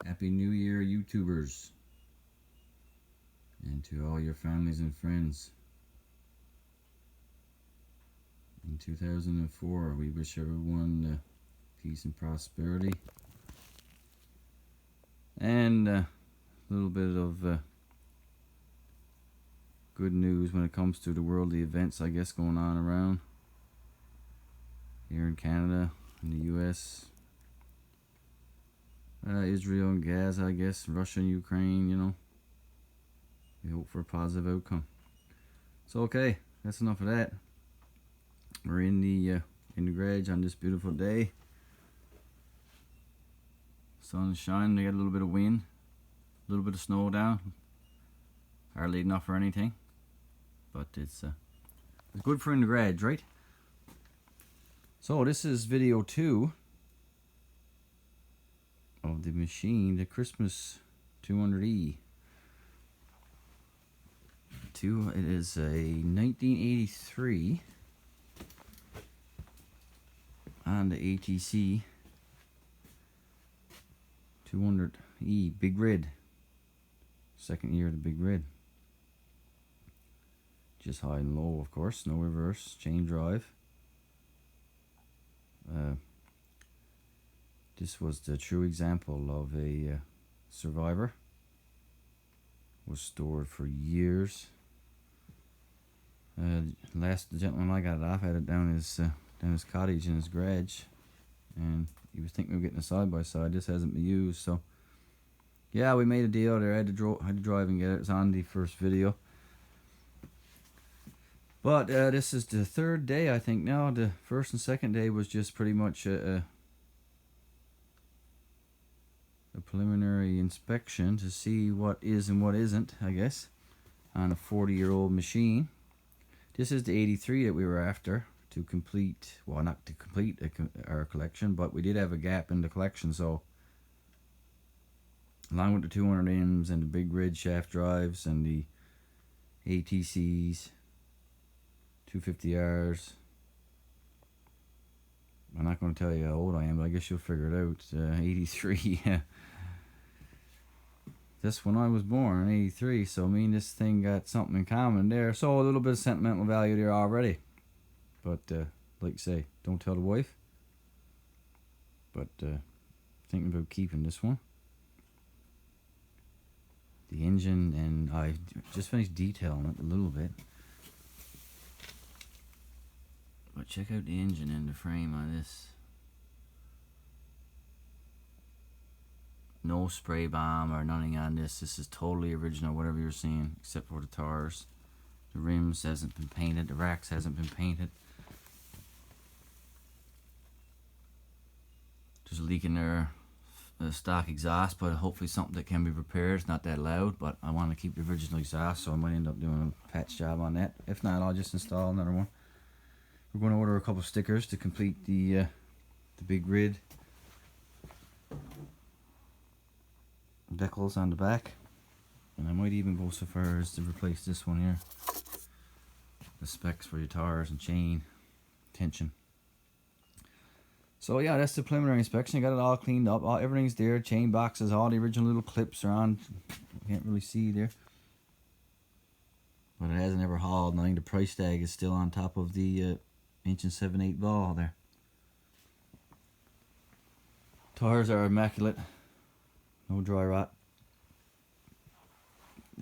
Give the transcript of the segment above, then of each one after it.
Happy New Year, YouTubers, and to all your families and friends. In 2004, we wish everyone peace and prosperity, and a little bit of good news when it comes to the worldly events, I guess, going on around here in Canada, in the US, Israel and Gaza, I guess, Russia and Ukraine, you know. We hope for a positive outcome. So, okay, that's enough of that. We're in the garage on this beautiful day. Sun is shining. We got a little bit of wind, a little bit of snow down. Hardly enough for anything, but it's good for in the garage, right? So this is video 2 of the machine, the Christmas 200E. It is a 1983 on the ATC 200E Big Red. Second year of the Big Red. Just high and low, of course. No reverse, chain drive. This was the true example of a survivor. Was stored for years. The gentleman I got it off had it down his cottage in his garage, and he was thinking of getting a side by side. This hasn't been used, so yeah, we made a deal there. I had to drive and get it. It's on the first video. But this is the third day, I think now. The first and second day was just pretty much a preliminary inspection to see what is and what isn't, I guess, on a 40-year-old machine. This is the 83 that we were after to complete, well, not to complete our collection, but we did have a gap in the collection, so along with the 200Ms and the big red shaft drives and the ATCs, 250Rs. I'm not going to tell you how old I am, but I guess you'll figure it out. 83. This when I was born in 83, so I mean this thing got something in common there. So a little bit of sentimental value there already. But like I say, don't tell the wife. But thinking about keeping this one. The engine, and I just finished detailing it a little bit. But check out the engine and the frame on this. No spray bomb or nothing on this. This is totally original, whatever you're seeing, except for the tires. The rims hasn't been painted. The racks hasn't been painted. There's a leak in there, stock exhaust, but hopefully something that can be repaired. It's not that loud, but I want to keep the original exhaust, so I might end up doing a patch job on that. If not, I'll just install another one. We're going to order a couple of stickers to complete the big red decals on the back, and I might even go so far as to replace this one here, the specs for your tires and chain tension. So yeah, that's the preliminary inspection. I got it all cleaned up, everything's there, chain boxes, all the original little clips are on. You can't really see there, but it hasn't ever hauled. And I think the price tag is still on top of the inch and 7/8 ball there. Tires are immaculate. No dry rot.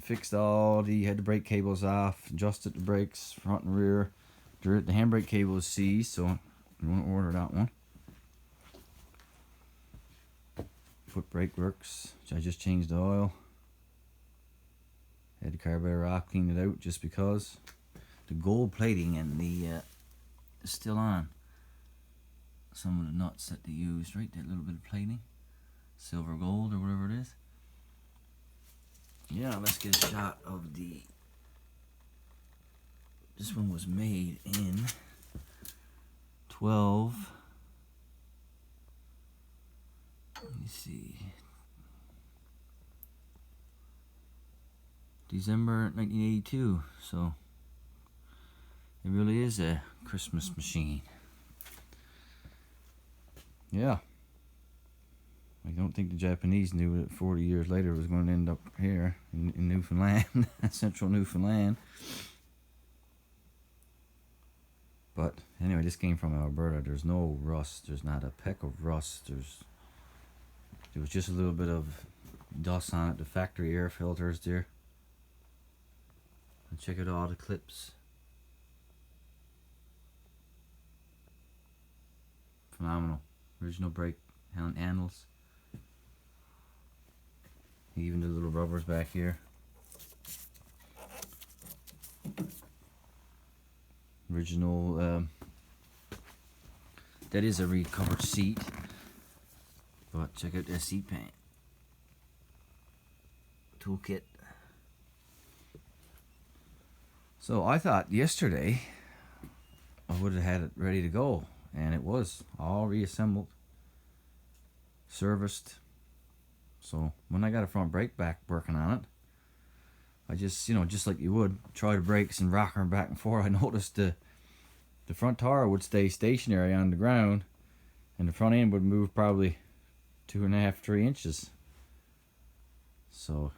Fixed had the brake cables off, adjusted the brakes, front and rear. The handbrake cable is seized, so you want to order that one. Foot brake works, which I just changed the oil. Had the carburetor off, cleaned it out just because. The gold plating and the is still on. Some of the nuts that they used, right? That little bit of plating. Silver gold or whatever it is. Yeah, let's get a shot of this one was made in 12, let me see, December 1982, so it really is a Christmas machine. Yeah, I don't think the Japanese knew that 40 years later it was going to end up here in Newfoundland, central Newfoundland. But anyway, this came from Alberta. There's no rust. There's not a peck of rust. There was just a little bit of dust on it. The factory air filters there. And check out all the clips. Phenomenal. Original brake handles. Even the little rubbers back here. Original, that is a recovered seat, but check out that seat paint. Toolkit. So I thought yesterday I would have had it ready to go, and it was all reassembled, serviced. So when I got a front brake back working on it, I just, just like you would, try the brakes and rock them back and forth. I noticed the front tire would stay stationary on the ground, and the front end would move probably 2.5, 3 inches. So,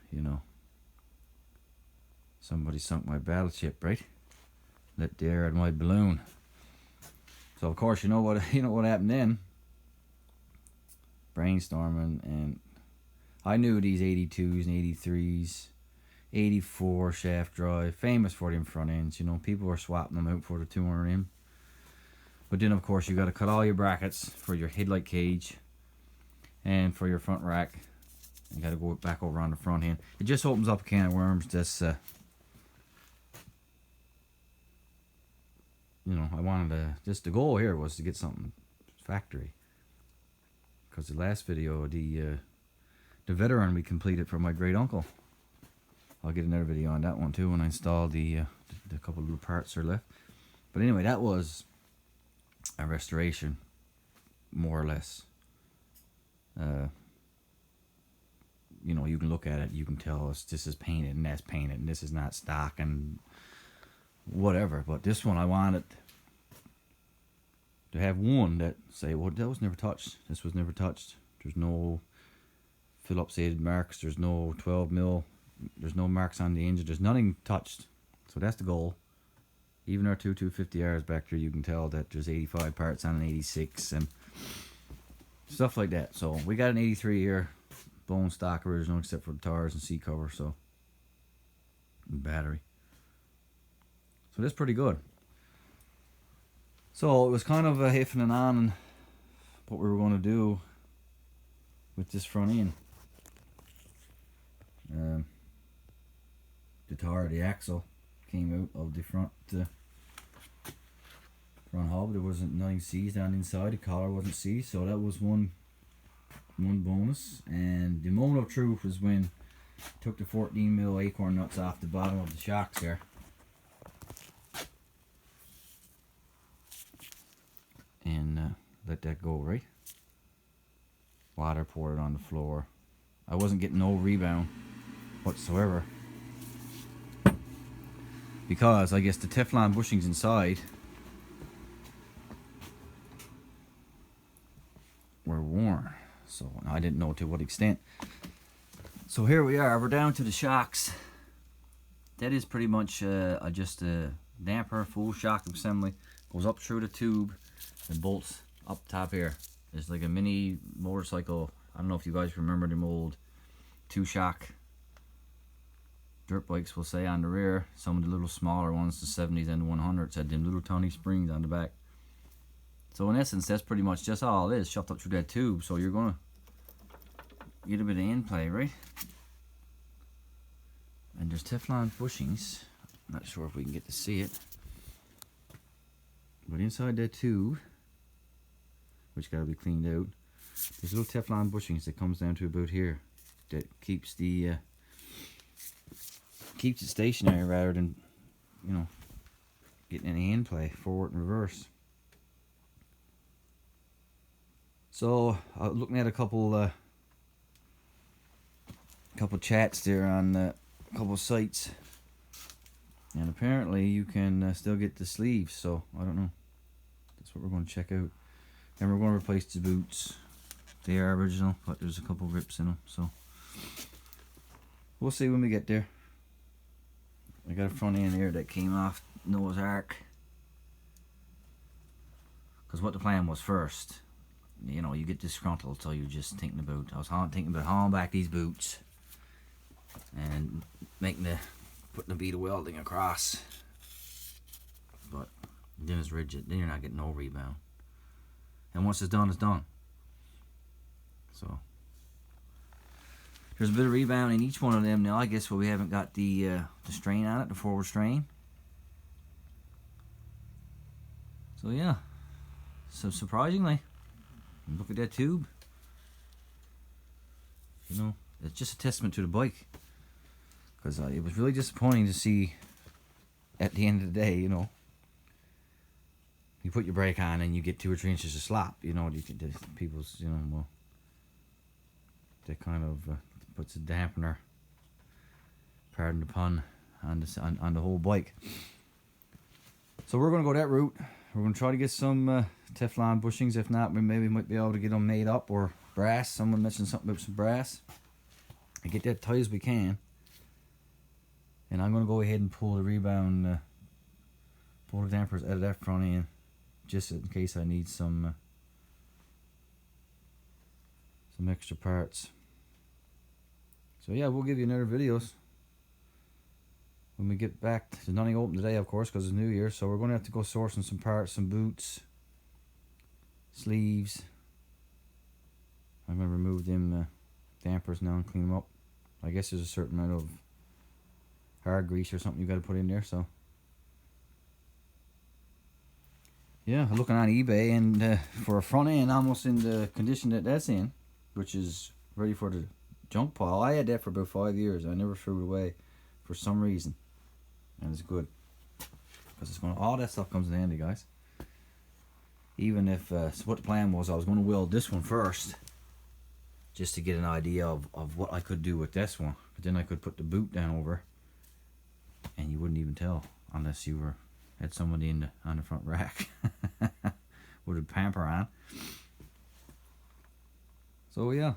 somebody sunk my battleship, right? Let the air out of my balloon. So of course, you know what happened then? Brainstorming, and I knew these 82s and 83s. 84 shaft drive, famous for them front ends. People were swapping them out for the 200M. But then, of course, you got to cut all your brackets for your headlight cage and for your front rack. You got to go back over on the front end. It just opens up a can of worms. That's I wanted to. Just the goal here was to get something factory. Because the last video, the veteran we completed for my great uncle. I'll get another video on that one too when I install the couple of little parts that are left. But anyway, that was a restoration, more or less. You can look at it, you can tell this is painted and that's painted and this is not stock and whatever. But this one I wanted to have one that say, well, that was never touched. This was never touched. There's no Phillips head marks. There's no 12mm. There's no marks on the engine. There's nothing touched. So that's the goal. Even our 250Rs back there, you can tell that there's 85 parts on an 86 and stuff like that. So we got an 83 here, bone stock original, except for the tires and seat cover, so and battery. So that's pretty good. So it was kind of a hiffing and on what we were going to do with this front end. The tire, the axle came out of the front hub. There wasn't nothing seized on the inside. The collar wasn't seized, so that was one bonus. And the moment of truth was when I took the 14mm acorn nuts off the bottom of the shocks there. And let that go, right? Water poured on the floor. I wasn't getting no rebound whatsoever, because I guess the Teflon bushings inside were worn, so I didn't know to what extent. So here we are, we're down to the shocks. That is pretty much just a damper full shock assembly. Goes up through the tube and bolts up top here. It's like a mini motorcycle. I don't know if you guys remember them old 2-shock dirt bikes, will say, on the rear. Some of the little smaller ones, the 70s and the 100s, had them little tiny springs on the back. So in essence, that's pretty much just all it is, shoved up through that tube. So you're gonna get a bit of end play, right? And there's Teflon bushings. Not sure if we can get to see it, but inside that tube, which got to be cleaned out, there's little Teflon bushings that comes down to about here, that keeps the keeps it stationary rather than getting any end play forward and reverse. So looking at a couple chats there on a couple sites, and apparently you can still get the sleeves. So I don't know. That's what we're going to check out. And we're going to replace the boots, They are original, but there's a couple rips in them, so we'll see when we get there. I got a front end here that came off Noah's Ark, because what the plan was first, you know, you get disgruntled, so you're just thinking about, I was thinking about hauling back these boots and putting the bead of welding across, but then it's rigid, then you're not getting no rebound, and once it's done, it's done. So there's a bit of rebound in each one of them now, I guess, where we haven't got the strain on it, the forward strain. So yeah, so surprisingly, look at that tube. You know, it's just a testament to the bike, because it was really disappointing to see at the end of the day, you know, you put your brake on and you get 2 or 3 inches of slop. You know, people's, you know, well, that kind of puts a dampener, pardon the pun, on the whole bike. So we're going to go that route. We're going to try to get some Teflon bushings. If not, we maybe might be able to get them made up, or brass. Someone mentioned something about some brass. And get that tight as we can. And I'm going to go ahead and pull the rebound, pull the dampers out of that front end, just in case I need some extra parts. So yeah, we'll give you another videos when we get back. There's nothing open today, of course, because it's New Year, so we're going to have to go sourcing some parts, some boots, sleeves. I'm going to remove them dampers now and clean them up. I guess there's a certain amount of hard grease or something you got to put in there. So yeah, looking on eBay, and for a front end almost in the condition that that's in, which is ready for the junk pile. I had that for about 5 years. I never threw it away for some reason, and it's good, because it's going to, all that stuff comes in handy, guys. Even if so what the plan was, I was going to weld this one first, just to get an idea of what I could do with this one, but then I could put the boot down over, and you wouldn't even tell unless you had somebody on the front rack with a pamper on. So yeah,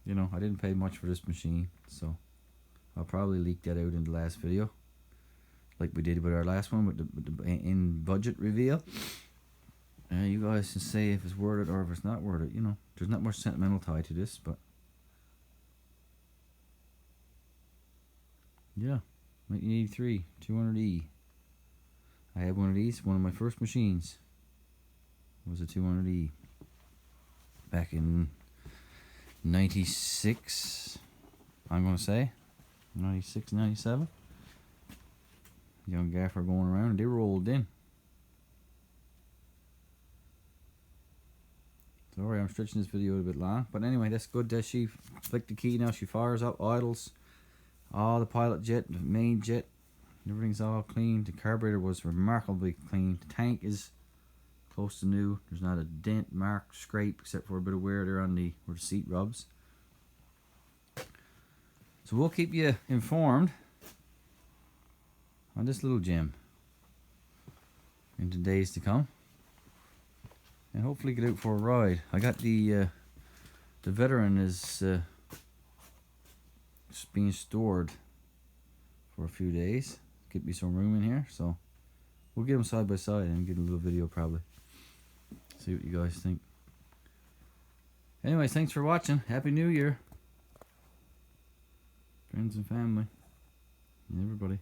you know, I didn't pay much for this machine, so I'll probably leak that out in the last video, like we did with our last one with the in budget reveal. You guys can say if it's worth it or if it's not worth it. You know, there's not much sentimental tie to this, but yeah, 1983 200E. I have one of these. One of my first machines was a 200E back in 96. I'm gonna say 96, 97. Young gaffer going around, and they rolled in. Sorry, I'm stretching this video a bit long, but anyway, that's good. That she flicked the key now. She fires up, idles. All the pilot jet, the main jet, everything's all clean. The carburetor was remarkably clean. The tank is close to new. There's not a dent, mark, scrape, except for a bit of wear there on where the seat rubs. So we'll keep you informed on this little gem in the days to come, and hopefully get out for a ride. I got the veteran is being stored for a few days. Get me some room in here, so we'll get them side by side and get a little video probably. See what you guys think. Anyways, thanks for watching. Happy New Year, friends and family, and everybody.